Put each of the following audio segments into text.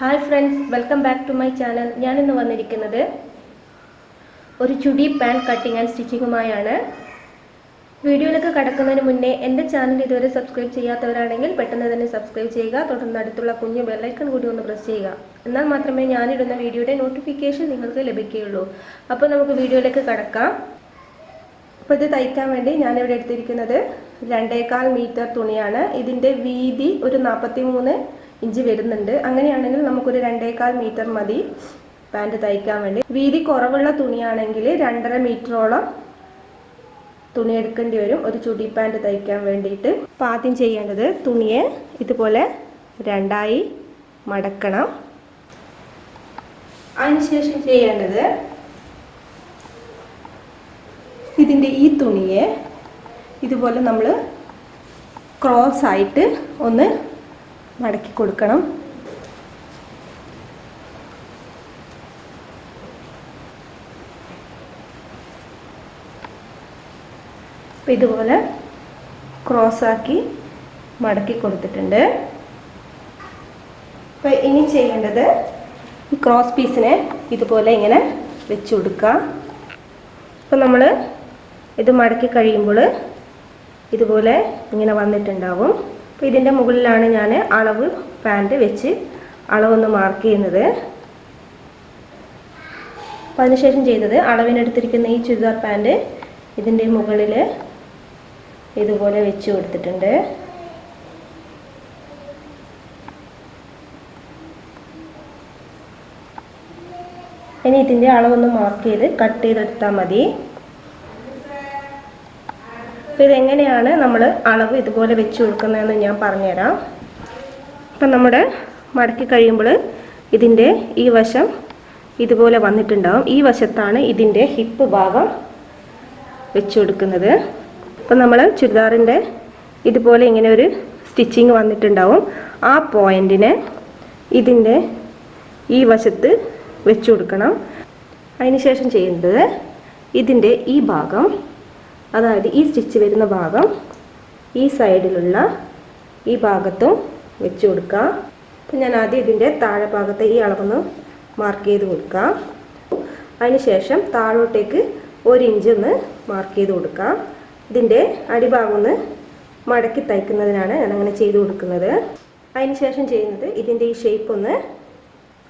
Hi friends, welcome back to my channel. ഞാൻ ഇന്ന് വന്നിരിക്കുന്നത് ഒരു ചുടി പാന്റ് കട്ടിംഗ് ആൻഡ് സ്റ്റിച്ചിങ്ങുമായാണ്. വീഡിയോയിലേക്ക് കടക്കുന്നതിന് മുന്നേ എൻ്റെ ചാനൽ ഇതുവരെ സബ്സ്ക്രൈബ് ചെയ്യാത്തവരാണെങ്കിൽ പെട്ടെന്ന് തന്നെ സബ്സ്ക്രൈബ് ചെയ്യുക. തുടർന്ന് അടുത്തുള്ള കുഞ്ഞു ബെൽ ഐക്കൺ കൂടി ഒന്ന് പ്രസ് ചെയ്യുക. എന്നാൽ മാത്രമേ ഞാനിടുന്ന വീഡിയോയുടെ നോട്ടിഫിക്കേഷൻ നിങ്ങൾക്ക് ലഭിക്കുകയുള്ളൂ. അപ്പോൾ നമുക്ക് വീഡിയോയിലേക്ക് കടക്കാം. അപ്പോൾ ഇത് തയ്ക്കാൻ വേണ്ടി ഞാനിവിടെ എടുത്തിരിക്കുന്നത് 2.25 മീറ്റർ തുണിയാണ്. ഇതിൻ്റെ വീതി ഒരു 43 ഇഞ്ച് വരുന്നുണ്ട്. അങ്ങനെയാണെങ്കിൽ നമുക്കൊരു 2.25 മീറ്റർ മതി പാൻറ് തയ്ക്കാൻ വേണ്ടി. വീതി കുറവുള്ള തുണിയാണെങ്കിൽ 2.5 മീറ്ററോളം തുണി എടുക്കേണ്ടി വരും ഒരു ചുടി പാൻറ് തയ്ക്കാൻ വേണ്ടിയിട്ട്. അപ്പോൾ ആദ്യം ചെയ്യേണ്ടത് തുണിയെ ഇതുപോലെ രണ്ടായി മടക്കണം. അതിനുശേഷം ചെയ്യേണ്ടത് ഇതിൻ്റെ ഈ തുണിയെ ഇതുപോലെ നമ്മൾ ക്രോസ് ആയിട്ട് ഒന്ന് മടക്കി കൊടുക്കണം. അപ്പോൾ ഇതുപോലെ ക്രോസ് ആക്കി മടക്കി കൊടുത്തിട്ടുണ്ട്. അപ്പോൾ ഇനി ചെയ്യേണ്ടത് ഈ ക്രോസ് പീസിനെ ഇതുപോലെ ഇങ്ങനെ വെച്ച് കൊടുക്കുക. അപ്പോൾ നമ്മൾ ഇത് മടക്കി കഴിയുമ്പോൾ ഇതുപോലെ ഇങ്ങനെ വന്നിട്ടുണ്ടാവും. അപ്പോൾ ഇതിൻ്റെ മുകളിലാണ് ഞാൻ അളവ് പാൻറ് വെച്ച് അളവൊന്ന് മാർക്ക് ചെയ്യുന്നത്. അപ്പോൾ അതിനുശേഷം ചെയ്തത് അളവിനെടുത്തിരിക്കുന്ന ഈ ചുരിദാർ പാൻറ് ഇതിൻ്റെ മുകളിൽ ഇതുപോലെ വെച്ച് കൊടുത്തിട്ടുണ്ട്. ഇനി ഇതിൻ്റെ അളവൊന്ന് മാർക്ക് ചെയ്ത് കട്ട് ചെയ്തെടുത്താൽ മതി. അപ്പോൾ ഇതെങ്ങനെയാണ് നമ്മൾ അളവ് ഇതുപോലെ വെച്ച് കൊടുക്കുന്നതെന്ന് ഞാൻ പറഞ്ഞുതരാം. അപ്പം നമ്മുടെ മടക്കി കഴിയുമ്പോൾ ഇതിൻ്റെ ഈ വശം ഇതുപോലെ വന്നിട്ടുണ്ടാവും. ഈ വശത്താണ് ഇതിൻ്റെ ഹിപ്പ് ഭാഗം വെച്ച് കൊടുക്കുന്നത്. അപ്പം നമ്മൾ ചുരിദാറിൻ്റെ ഇതുപോലെ ഇങ്ങനെ ഒരു സ്റ്റിച്ചിങ് വന്നിട്ടുണ്ടാവും. ആ പോയിൻറ്റിനെ ഇതിൻ്റെ ഈ വശത്ത് വെച്ച് കൊടുക്കണം. അതിനുശേഷം ചെയ്യുന്നത് ഇതിൻ്റെ ഈ ഭാഗം, അതായത് ഈ സ്റ്റിച്ച് വരുന്ന ഭാഗം ഈ സൈഡിലുള്ള ഈ ഭാഗത്തും വെച്ച് കൊടുക്കുക. അപ്പം ഞാൻ ആദ്യം ഇതിൻ്റെ താഴെ ഭാഗത്തെ ഈ അളവൊന്ന് മാർക്ക് ചെയ്ത് കൊടുക്കുക. അതിനുശേഷം താഴോട്ടേക്ക് 1 ഇഞ്ച് ഒന്ന് മാർക്ക് ചെയ്ത് കൊടുക്കുക. ഇതിൻ്റെ അടിഭാഗം ഒന്ന് മടക്കി തയ്ക്കുന്നതിനാണ് ഞാൻ അങ്ങനെ ചെയ്ത് കൊടുക്കുന്നത്. അതിനുശേഷം ചെയ്യുന്നത് ഇതിൻ്റെ ഈ ഷേപ്പ് ഒന്ന്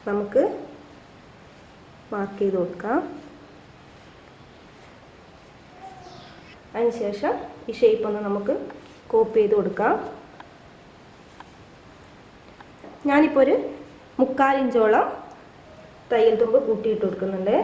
നമുക്ക് മാർക്ക് ചെയ്ത് കൊടുക്കാം. അതിനുശേഷം ഈ ഷേപ്പ് ഒന്ന് നമുക്ക് കോപ്പി ചെയ്ത് കൊടുക്കാം. ഞാനിപ്പോൾ ഒരു 3/4 ഇഞ്ചോളം തയ്യൽ തുമ്പ് കൂട്ടിയിട്ട് കൊടുക്കുന്നുണ്ട്.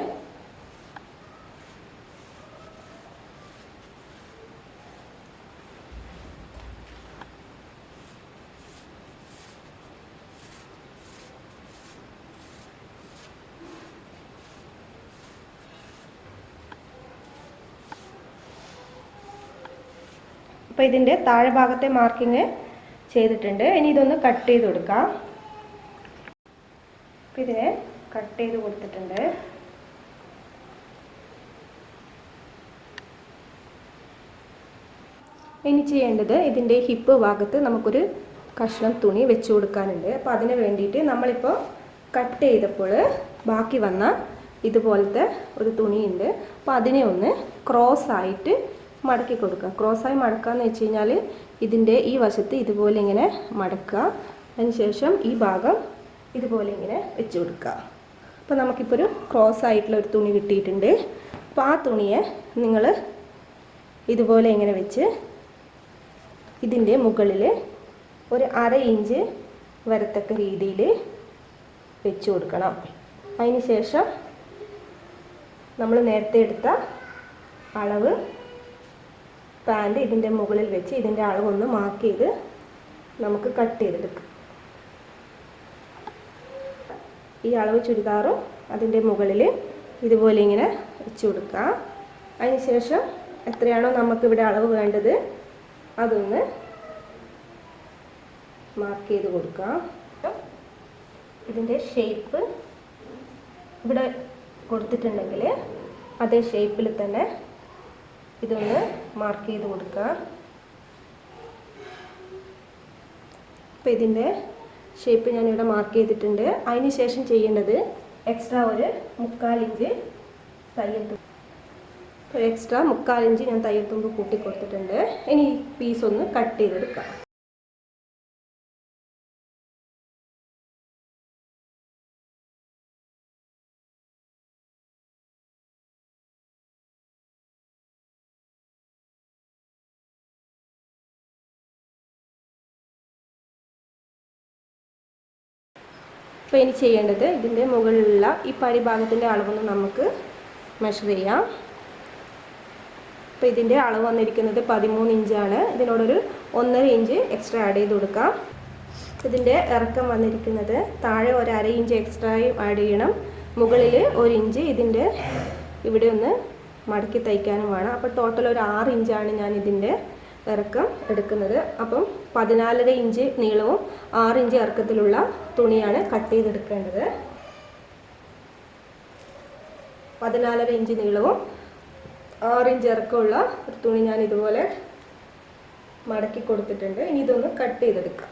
അപ്പോൾ ഇതിൻ്റെ താഴെ ഭാഗത്തെ മാർക്കിങ് ചെയ്തിട്ടുണ്ട്. ഇനി ഇതൊന്ന് കട്ട് ചെയ്ത് കൊടുക്കാം. അപ്പോൾ ഇതിനെ കട്ട് ചെയ്ത് കൊടുത്തിട്ടുണ്ട്. ഇനി ചെയ്യേണ്ടത് ഇതിൻ്റെ ഹിപ്പ് ഭാഗത്ത് നമുക്കൊരു കഷ്ണം തുണി വെച്ച് കൊടുക്കാനുണ്ട്. അപ്പോൾ അതിന് വേണ്ടിയിട്ട് നമ്മളിപ്പോൾ കട്ട് ചെയ്തപ്പോൾ ബാക്കി വന്ന ഇതുപോലത്തെ ഒരു തുണിയുണ്ട്. അപ്പോൾ അതിനെ ഒന്ന് ക്രോസ് ആയിട്ട് മടക്കി കൊടുക്കുക. ക്രോസായി മടക്കുക എന്ന് വെച്ച് കഴിഞ്ഞാൽ ഇതിൻ്റെ ഈ വശത്ത് ഇതുപോലെ ഇങ്ങനെ മടക്കുക. അതിനുശേഷം ഈ ഭാഗം ഇതുപോലെ ഇങ്ങനെ വെച്ച് കൊടുക്കുക. അപ്പോൾ നമുക്കിപ്പോൾ ഒരു ക്രോസ് ആയിട്ടുള്ള ഒരു തുണി കിട്ടിയിട്ടുണ്ട്. അപ്പോൾ ആ തുണിയെ നിങ്ങൾ ഇതുപോലെ ഇങ്ങനെ വെച്ച് ഇതിൻ്റെ മുകളിൽ ഒരു 1/2 ഇഞ്ച് വരത്തക്ക രീതിയിൽ വെച്ച് കൊടുക്കണം. അതിനുശേഷം നമ്മൾ നേരത്തെ എടുത്ത അളവ് പാൻറ് ഇതിൻ്റെ മുകളിൽ വെച്ച് ഇതിൻ്റെ അളവൊന്ന് മാർക്ക് ചെയ്ത് നമുക്ക് കട്ട് ചെയ്തെടുക്കാം. ഈ അളവ് ചുരിദാറും അതിൻ്റെ മുകളിൽ ഇതുപോലെ ഇങ്ങനെ വെച്ച് കൊടുക്കുക. അതിനുശേഷം എത്രയാണോ നമുക്കിവിടെ അളവ് വേണ്ടത് അതൊന്ന് മാർക്ക് ചെയ്ത് കൊടുക്കുക. ഇതിൻ്റെ ഷേപ്പ് ഇവിടെ കൊടുത്തിട്ടുണ്ടെങ്കിൽ അതേ ഷേപ്പിൽ തന്നെ ഇതൊന്ന് മാർക്ക് ചെയ്ത് കൊടുക്കുക. അപ്പോൾ ഇതിൻ്റെ ഷേപ്പ് ഞാനിവിടെ മാർക്ക് ചെയ്തിട്ടുണ്ട്. അതിന് ശേഷം ചെയ്യേണ്ടത് എക്സ്ട്രാ ഒരു 1/4 ഇഞ്ച് തയ്യൽ തുമ്പ്, എക്സ്ട്രാ 1/4 ഇഞ്ച് ഞാൻ തയ്യൽ തുമ്പ് കൂട്ടി കൊടുത്തിട്ടുണ്ട്. ഇനി ഈ പീസ് ഒന്ന് കട്ട് ചെയ്തെടുക്കാം. അപ്പോൾ ഇനി ചെയ്യേണ്ടത് ഇതിൻ്റെ മുകളിലുള്ള ഈ പടിഭാഗത്തിൻ്റെ അളവൊന്ന് നമുക്ക് മെഷർ ചെയ്യാം. അപ്പോൾ ഇതിൻ്റെ അളവ് വന്നിരിക്കുന്നത് 13 ഇഞ്ചാണ്. ഇതിനോടൊരു 1.5 ഇഞ്ച് എക്സ്ട്രാ ആഡ് ചെയ്ത് കൊടുക്കാം. ഇതിൻ്റെ ഇറക്കം വന്നിരിക്കുന്നത് താഴെ ഒരു 1/2 ഇഞ്ച് എക്സ്ട്രായും ആഡ് ചെയ്യണം, മുകളിൽ 1 ഇഞ്ച് ഇതിൻ്റെ ഇവിടെ ഒന്ന് മടക്കി തയ്ക്കാനും വേണം. അപ്പോൾ ടോട്ടൽ ഒരു 6 ഇഞ്ചാണ് ഞാൻ ഇതിൻ്റെ ഇറക്കം എടുക്കുന്നത്. അപ്പം 14.5 ഇഞ്ച് നീളവും 6 ഇഞ്ച് ഇറക്കത്തിലുള്ള തുണിയാണ് കട്ട് ചെയ്തെടുക്കേണ്ടത്. 14.5 ഇഞ്ച് നീളവും 6 ഇഞ്ച് ഇറക്കമുള്ള ഒരു തുണി ഞാൻ ഇതുപോലെ മടക്കി കൊടുത്തിട്ടുണ്ട്. ഇനി ഇതൊന്ന് കട്ട് ചെയ്തെടുക്കാം.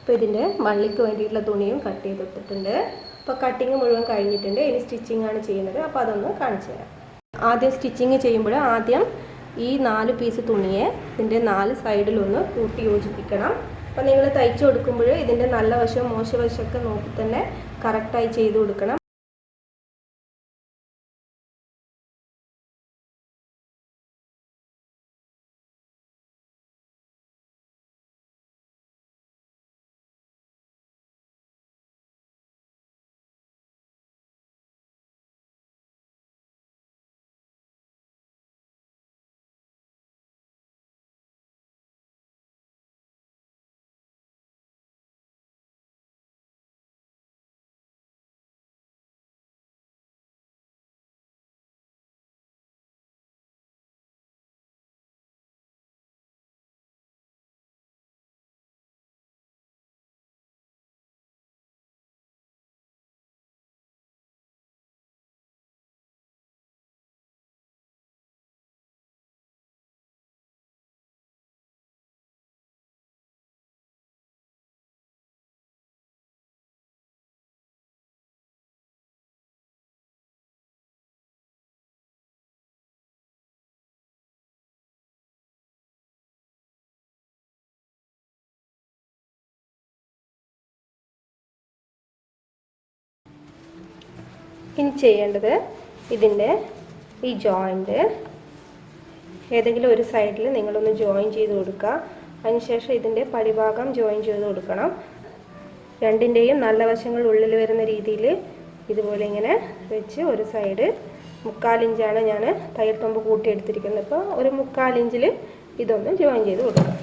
അപ്പോൾ ഇതിൻ്റെ വള്ളിക്ക് വേണ്ടിയിട്ടുള്ള തുണിയും കട്ട് ചെയ്തെടുത്തിട്ടുണ്ട്. അപ്പോൾ കട്ടിങ് മുഴുവൻ കഴിഞ്ഞിട്ടുണ്ട്. ഇനി സ്റ്റിച്ചിങ് ആണ് ചെയ്യുന്നത്. അപ്പോൾ അതൊന്ന് കാണിച്ചു തരാം. ആദ്യം സ്റ്റിച്ചിങ് ചെയ്യുമ്പോൾ ആദ്യം ഈ 4 പീസ് തുണിയെ ഇതിൻ്റെ 4 സൈഡിലൊന്ന് കൂട്ടി യോജിപ്പിക്കണം. അപ്പോൾ നിങ്ങൾ തയ്ച്ചു കൊടുക്കുമ്പോൾ ഇതിൻ്റെ നല്ല വശവും മോശവശമൊക്കെ നോക്കി തന്നെ കറക്റ്റായി ചെയ്ത് കൊടുക്കണം. ഇനി ചെയ്യേണ്ടത് ഇതിൻ്റെ ഈ ജോയിൻ്റ് ഏതെങ്കിലും ഒരു സൈഡിൽ നിങ്ങളൊന്ന് ജോയിൻ ചെയ്ത് കൊടുക്കുക. അതിനുശേഷം ഇതിൻ്റെ പടിഭാഗം ജോയിൻ ചെയ്ത് കൊടുക്കണം. രണ്ടിൻ്റെയും നല്ല വശങ്ങൾ ഉള്ളിൽ വരുന്ന രീതിയിൽ ഇതുപോലെ ഇങ്ങനെ വെച്ച് ഒരു സൈഡ് 1/4 ഇഞ്ചാണ് ഞാൻ തയ്യൽ തുമ്പ് കൂട്ടിയെടുത്തിരിക്കുന്നത്. അപ്പോൾ ഒരു 1/4 ഇഞ്ചിൽ ഇതൊന്ന് ജോയിൻ ചെയ്ത് കൊടുക്കുക.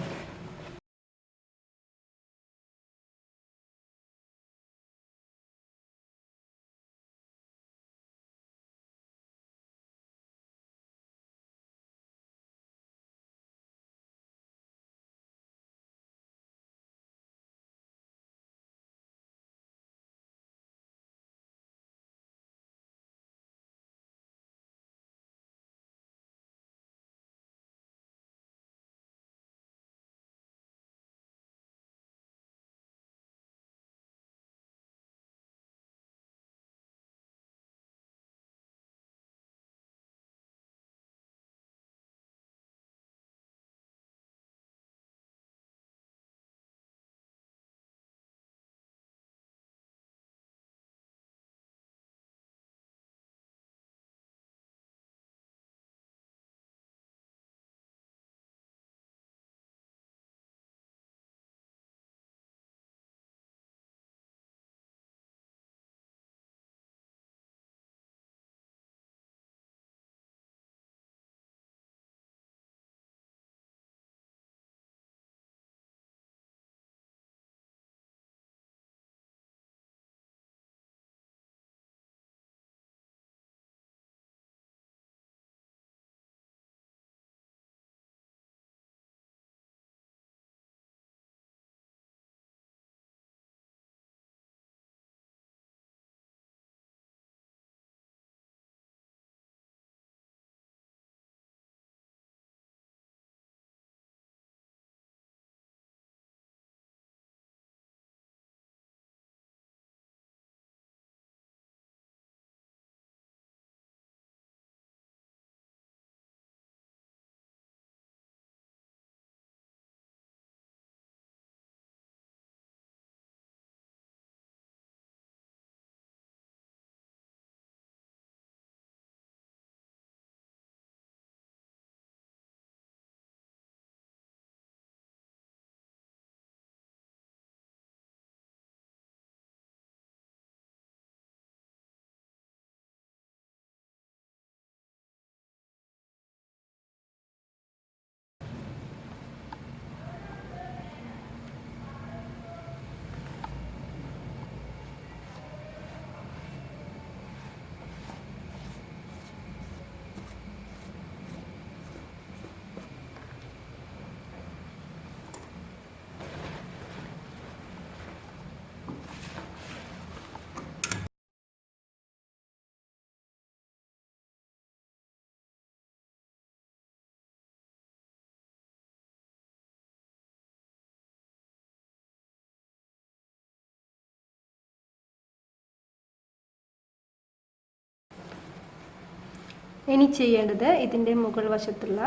ഇനി ചെയ്യേണ്ടത് ഇതിൻ്റെ മുകൾ വശത്തുള്ള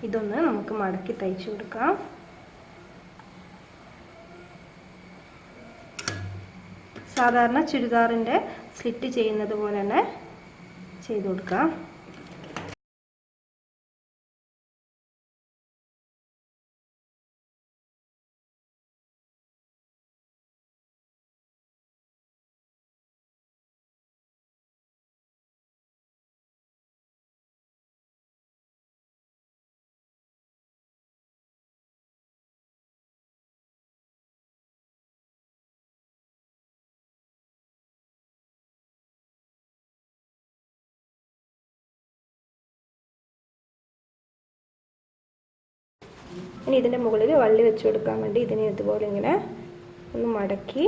ഇതൊന്ന് നമുക്ക് മടക്കി തയ്ച്ചു കൊടുക്കാം. സാധാരണ ചുരിദാറിൻ്റെ സ്ലിറ്റ് ചെയ്യുന്നത് പോലെ തന്നെ ചെയ്തു കൊടുക്കാം. ഇനി ഇതിൻ്റെ മുകളിൽ വള്ളി വെച്ച് കൊടുക്കാൻ വേണ്ടി ഇതിനെ ഇതുപോലെ ഇങ്ങനെ ഒന്ന് മടക്കി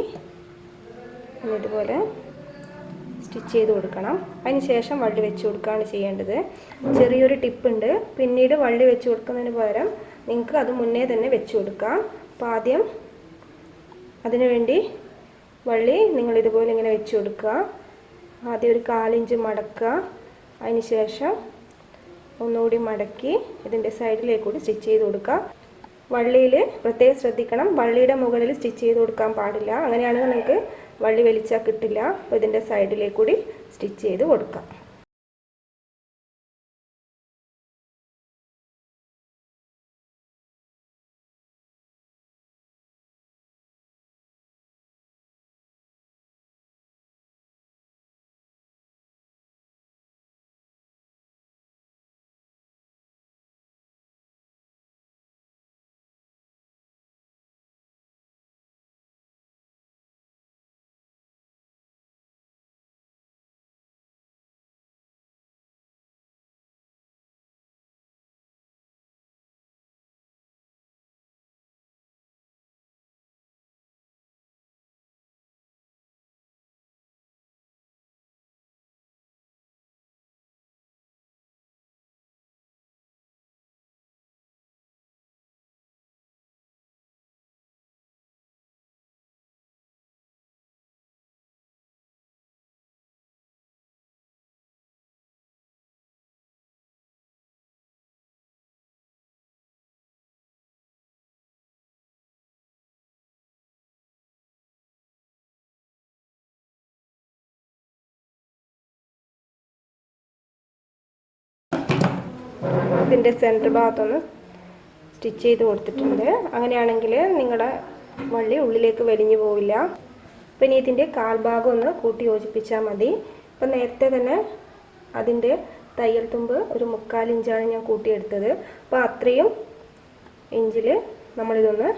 ഇതുപോലെ സ്റ്റിച്ച് ചെയ്ത് കൊടുക്കണം. അതിന് ശേഷം വള്ളി വെച്ച് കൊടുക്കുകയാണ് ചെയ്യേണ്ടത്. ചെറിയൊരു ടിപ്പുണ്ട്, പിന്നീട് വള്ളി വെച്ച് കൊടുക്കുന്നതിന് പകരം നിങ്ങൾക്ക് അത് മുന്നേ തന്നെ വെച്ച് കൊടുക്കാം. അപ്പോൾ ആദ്യം അതിനു വേണ്ടി വള്ളി നിങ്ങൾ ഇതുപോലെ ഇങ്ങനെ വെച്ച് കൊടുക്കുക. ആദ്യം ഒരു 1/4 ഇഞ്ച് മടക്കുക. അതിന് ശേഷം ഒന്നുകൂടി മടക്കി ഇതിൻ്റെ സൈഡിലേക്ക് കൂടി സ്റ്റിച്ച് ചെയ്ത് കൊടുക്കുക. വള്ളിയിൽ പ്രത്യേകം ശ്രദ്ധിക്കണം, വള്ളിയുടെ മുകളിൽ സ്റ്റിച്ച് ചെയ്ത് കൊടുക്കാൻ പാടില്ല. അങ്ങനെയാണെങ്കിൽ നിങ്ങൾക്ക് വള്ളി വലിച്ചാൽ കിട്ടില്ല. അപ്പോൾ ഇതിൻ്റെ സൈഡിലേക്ക് കൂടി സ്റ്റിച്ച് ചെയ്ത് കൊടുക്കാം. ഇതിൻ്റെ സെൻറ്റർ ഭാഗത്തൊന്ന് സ്റ്റിച്ച് ചെയ്ത് കൊടുത്തിട്ടുണ്ട്. അങ്ങനെയാണെങ്കിൽ നിങ്ങളുടെ വള്ളി ഉള്ളിലേക്ക് വലിഞ്ഞു പോവില്ല. പിന്നെ ഇതിൻ്റെ കാൽഭാഗം ഒന്ന് കൂട്ടി യോജിപ്പിച്ചാൽ മതി. ഇപ്പം നേരത്തെ തന്നെ അതിൻ്റെ തയ്യൽ തുമ്പ് ഒരു 3/4 ഇഞ്ചാണ് ഞാൻ കൂട്ടിയെടുത്തത്. അപ്പോൾ അത്രയും ഇഞ്ചിൽ നമ്മളിതൊന്ന്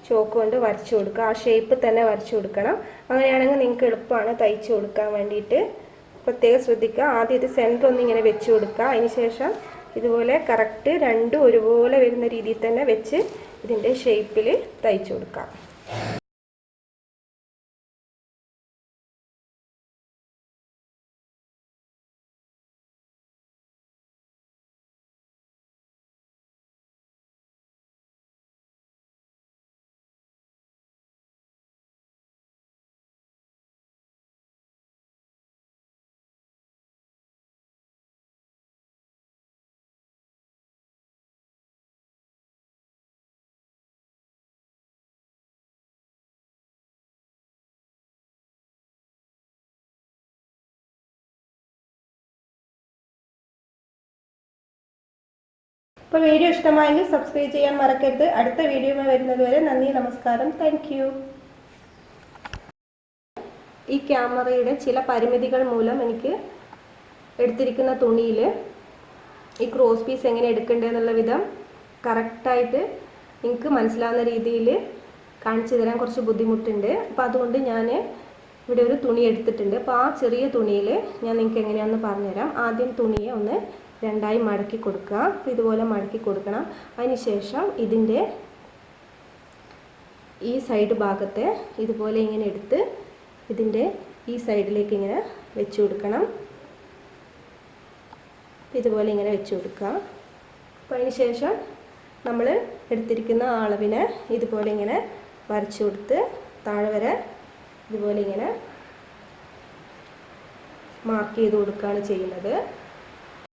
ചോക്ക് കൊണ്ട് വരച്ചു കൊടുക്കുക. ആ ഷേപ്പ് തന്നെ വരച്ചു കൊടുക്കണം. അങ്ങനെയാണെങ്കിൽ നിങ്ങൾക്ക് എളുപ്പമാണ് തയ്ച്ചു കൊടുക്കാൻ വേണ്ടിയിട്ട്. പ്രത്യേകം ശ്രദ്ധിക്കുക. ആദ്യം ഇത് സെൻറ്റർ ഒന്ന് ഇങ്ങനെ വെച്ച് കൊടുക്കുക. അതിന് ശേഷം ഇതുപോലെ കറക്റ്റ് രണ്ടും ഒരുപോലെ വരുന്ന രീതിയിൽ തന്നെ വെച്ച് ഇതിൻ്റെ ഷേപ്പിൽ തയ്ച്ചു കൊടുക്കാം. അപ്പോൾ വീഡിയോ ഇഷ്ടമായെങ്കിൽ സബ്സ്ക്രൈബ് ചെയ്യാൻ മറക്കരുത്. അടുത്ത വീഡിയോയുമായി വരുന്നത് വരെ നന്ദി, നമസ്കാരം, താങ്ക് യു. ഈ ക്യാമറയുടെ ചില പരിമിതികൾ മൂലം എനിക്ക് എടുത്തിരിക്കുന്ന തുണിയിൽ ഈ ക്രോസ് പീസ് എങ്ങനെ എടുക്കേണ്ടതെന്നുള്ള വിധം കറക്റ്റായിട്ട് നിങ്ങൾക്ക് മനസ്സിലാവുന്ന രീതിയിൽ കാണിച്ചു തരാൻ കുറച്ച് ബുദ്ധിമുട്ടുണ്ട്. അപ്പോൾ അതുകൊണ്ട് ഞാൻ ഇവിടെ ഒരു തുണി എടുത്തിട്ടുണ്ട്. അപ്പോൾ ആ ചെറിയ തുണിയിൽ ഞാൻ നിങ്ങൾക്ക് എങ്ങനെയാണെന്ന് പറഞ്ഞുതരാം. ആദ്യം തുണിയെ ഒന്ന് 2ആയി മടക്കി കൊടുക്കുക. അപ്പോൾ ഇതുപോലെ മടക്കി കൊടുക്കണം. അതിന് ശേഷം ഇതിൻ്റെ ഈ സൈഡ് ഭാഗത്തെ ഇതുപോലെ ഇങ്ങനെ എടുത്ത് ഇതിൻ്റെ ഈ സൈഡിലേക്ക് ഇങ്ങനെ വെച്ച് കൊടുക്കണം. ഇതുപോലെ ഇങ്ങനെ വെച്ച് കൊടുക്കുക. അപ്പോൾ അതിന് ശേഷം നമ്മൾ എടുത്തിരിക്കുന്ന അളവിനെ ഇതുപോലെ ഇങ്ങനെ വരച്ചു കൊടുത്ത് താഴെ വരെ ഇതുപോലെ ഇങ്ങനെ മാർക്ക് ചെയ്ത് കൊടുക്കുകയാണ് ചെയ്യുന്നത്.